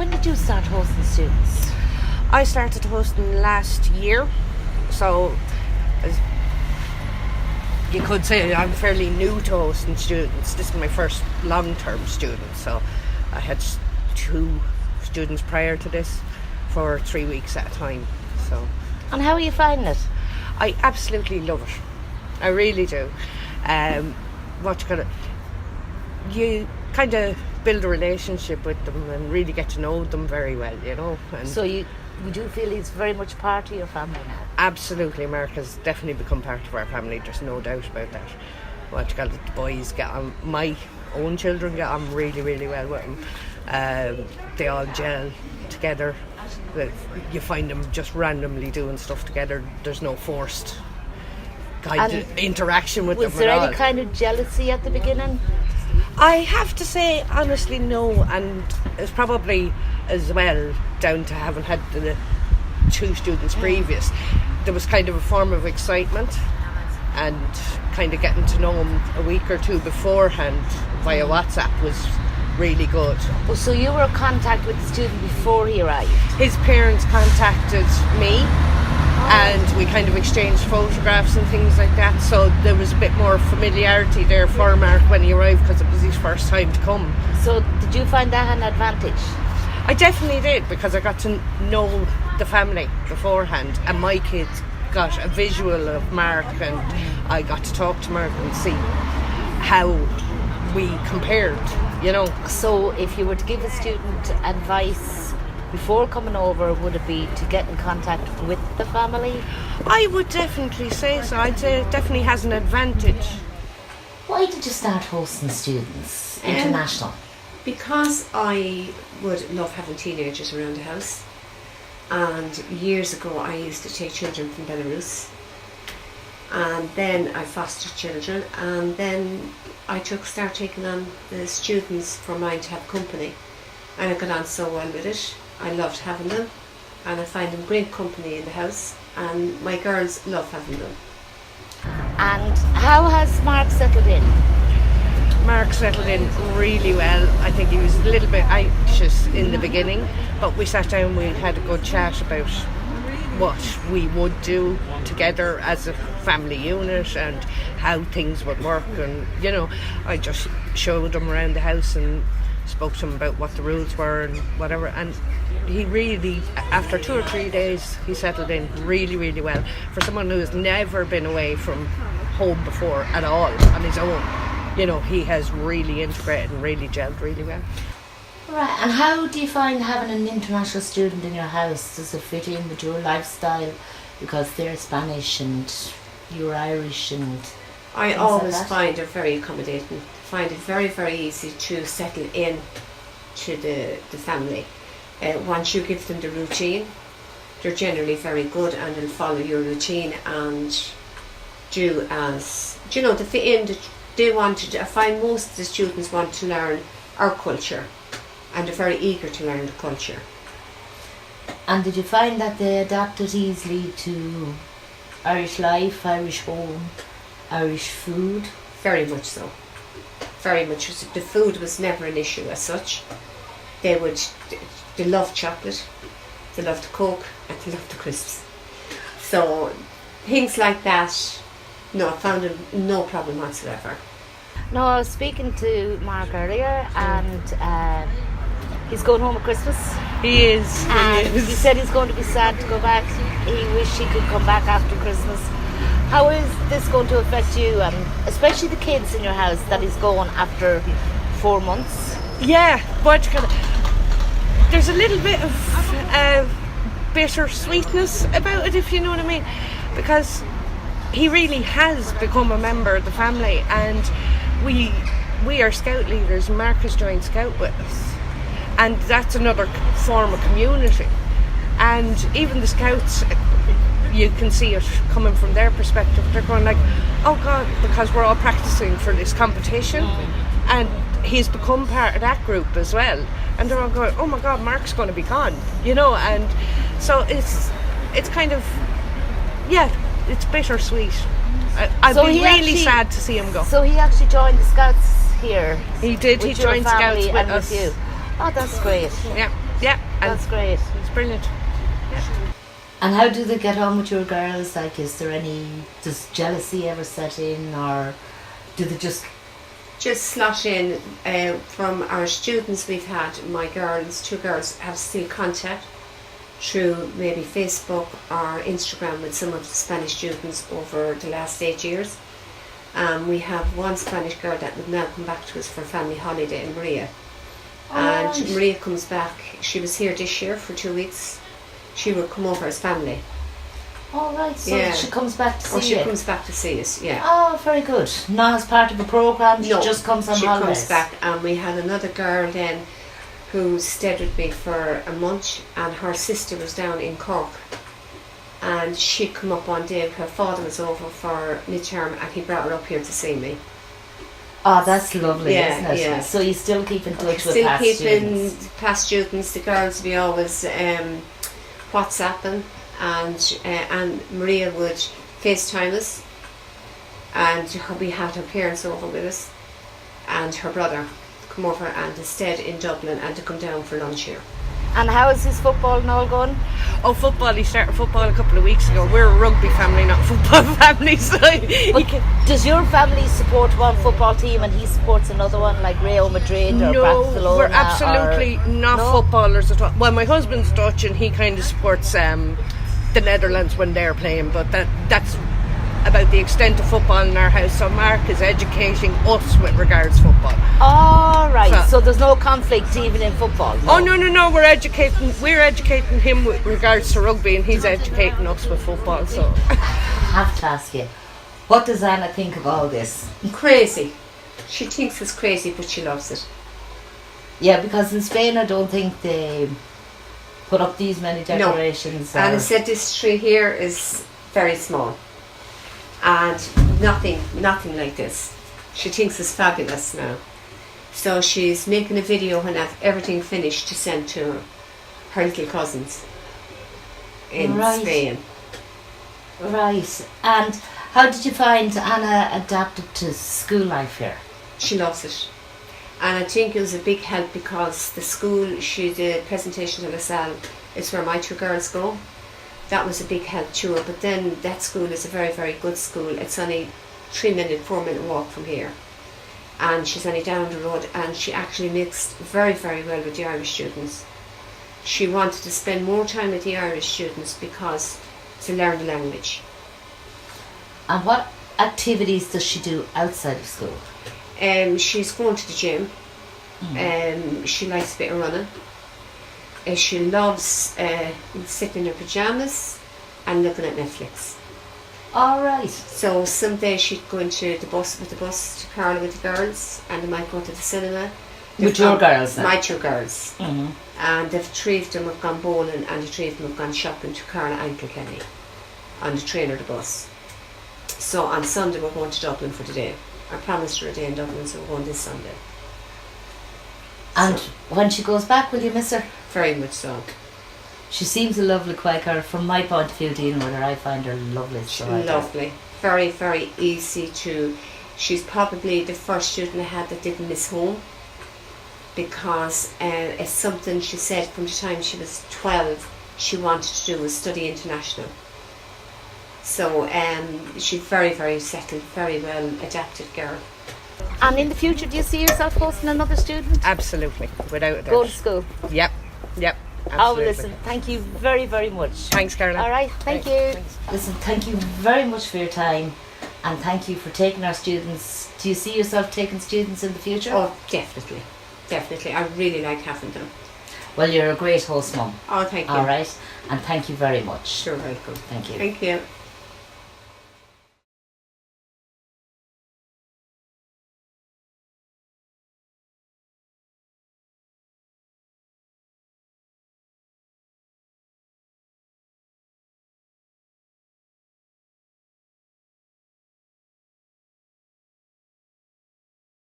When did you start hosting students? I started hosting last year, so as you could say I'm fairly new to hosting students. This is my first long-term student, so I had 2 students prior to this for 3 weeks at a time. So, And how are you finding it? I absolutely love it. I really do. You kind of build a relationship with them and really get to know them very well, you know. And So would you feel he's very much part of your family now? absolutely, Mark has definitely become part of our family. There's no doubt about that. The boys get on. My own children get on really, really well with him. They all gel together. You find them just randomly doing stuff together. There's no forced kind of interaction with them at all. Was there any kind of jealousy at the beginning? I have to say, honestly, no, and it's probably as well down to having had the 2 students previous. There was kind of a form of excitement and kind of getting to know him a week or 2 beforehand via WhatsApp was really good. Oh, so you were in contact with the student before he arrived? His parents contacted me and we kind of exchanged photographs and things like that, so there was a bit more familiarity there for Mark when he arrived because it was his first time to come. So did you find that an advantage? I definitely did, because I got to know the family beforehand and my kids got a visual of Mark and I got to talk to Mark and see how we compared, you know. So if you were to give a student advice before coming over, would it be to get in contact with the family? I would definitely say so. I'd say it definitely has an advantage. Why did you start hosting students, international? Because I would love having teenagers around the house, and years ago I used to take children from Belarus, and then I fostered children, and then I started taking on the students for mine to have company, and I got on so well with it. I loved having them, and I find them great company in the house, and my girls love having them. And how has Mark settled in? Mark settled in really well. I think he was a little bit anxious in the beginning, but we sat down, we had a good chat about what we would do together as a family unit and how things would work, and you know, I just showed him around the house and spoke to him about what the rules were and whatever, and he really, after 2 or 3 days, he settled in really, really well. For someone who has never been away from home before at all on his own, you know, he has really integrated and really gelled really well. Right, and how do you find having an international student in your house? Does it fit in with your lifestyle? Because they're Spanish and you're Irish and... I always find it very accommodating. Find it very, very easy to settle in to the family. Once you give them the routine, they're generally very good and they'll follow your routine and do as, you know, they fit in. They want to, I find most of the students want to learn our culture and they're very eager to learn the culture. And did you find that they adapted easily to Irish life, Irish home, Irish food? Very much so. Very much. The food was never an issue as such. They loved chocolate, they loved Coke, and they loved the crisps. So things like that, no, I found it no problem whatsoever. No, I was speaking to Mark earlier and he's going home at Christmas. He is. And he said he's going to be sad to go back. He wished he could come back after Christmas. How is this going to affect you, and especially the kids in your house that he's going after 4 months? Yeah, but there's a little bit of bitter sweetness about it, if you know what I mean, because he really has become a member of the family, and we are Scout leaders. Mark has joined Scout with us, and that's another form of community. And even the Scouts, you can see it coming from their perspective. They're going like, oh God, because we're all practicing for this competition, and he's become part of that group as well. And they're all going, oh my God, Mark's going to be gone, you know. And so it's kind of, yeah, it's bittersweet. I'd be really sad to see him go. So he actually joined the Scouts here? He did. He joined Scouts with and us. with you. Oh, that's great. Yeah. That's great. It's brilliant. And how do they get on with your girls? Like, does jealousy ever set in, or do they just... Just slot in. From our students we've had, my girls, 2 girls, have still contact through maybe Facebook or Instagram with some of the Spanish students over the last 8 years. We have one Spanish girl that would now come back to us for a family holiday in Maria. And right. Maria comes back, she was here this year for 2 weeks. She would come over as family. All right, so she comes back to see you? She comes back to see us, yeah. Oh, very good. Not as part of the programme, she just comes on holidays? She comes back, and we had another girl then who stayed with me for a month, and her sister was down in Cork. And she'd come up one day, her father was over for midterm, and he brought her up here to see me. Oh, that's lovely, Yeah, isn't it? yeah. So you still keep in touch with Still past keeping students? past students, the girls, we always WhatsApping, and Maria would FaceTime us, and we had her parents over with us, and her brother come over and they stayed in Dublin and to come down for lunch here. And how is his football and all going? Oh, football, he started football a couple of weeks ago. We're a rugby family, not a football family, so Does your family support one football team and he supports another one, like Real Madrid or Barcelona? No, we're absolutely not footballers at all. Well, my husband's Dutch and he kind of supports the Netherlands when they're playing, but that's about the extent of football in our house. So Mark is educating us with regards to football. All right, so there's no conflict even in football? No. Oh, no, we're educating him with regards to rugby and he's educating us with football, so... I have to ask you, what does Anna think of all this? Crazy. She thinks it's crazy, but she loves it. Yeah, because in Spain I don't think they put up these many decorations. No. Anna said this tree here is very small. And nothing like this. She thinks it's fabulous now. So she's making a video when everything finished to send to her little cousins in Spain. Right. And how did you find Anna adapted to school life here? She loves it. And I think it was a big help because the school she did presentation to La Salle is where my 2 girls go. That was a big help to her, but then that school is a very, very good school. It's only 4 minute walk from here. And she's only down the road, and she actually mixed very, very well with the Irish students. She wanted to spend more time with the Irish students because to learn the language. And what activities does she do outside of school? She's going to the gym. She likes a bit of running. She loves sitting in her pyjamas and looking at Netflix. All right. So some days she'd go into the bus to Carla with the girls, and they might go to the cinema. With your girls then? My 2 girls. Mm-hmm. And the 3 of them have gone bowling, and the 3 of them have gone shopping to Carla and Kilkenny on the train or the bus. So on Sunday we're going to Dublin for the day. I promised her a day in Dublin, so we're going this Sunday. And when she goes back, will you miss her? Very much so. She seems a lovely Quaker. From my point of view, dealing with her, I find her lovely. So lovely. Very, very easy to... She's probably the first student I had that didn't miss home, because it's something she said from the time she was 12 she wanted to do was study international. So she's very, very settled, very well adapted girl. And in the future, do you see yourself hosting another student? Absolutely, without a doubt. Go to school? Yep, Oh, absolutely. listen, thank you very, very much. Thanks, Caroline. All right, thank you. Thanks. Listen, thank you very much for your time, and thank you for taking our students. Do you see yourself taking students in the future? Oh, definitely. Definitely. I really like having them. Well, you're a great host, Mum. Oh, thank you. All right, and thank you very much. You're welcome. Thank you. Thank you.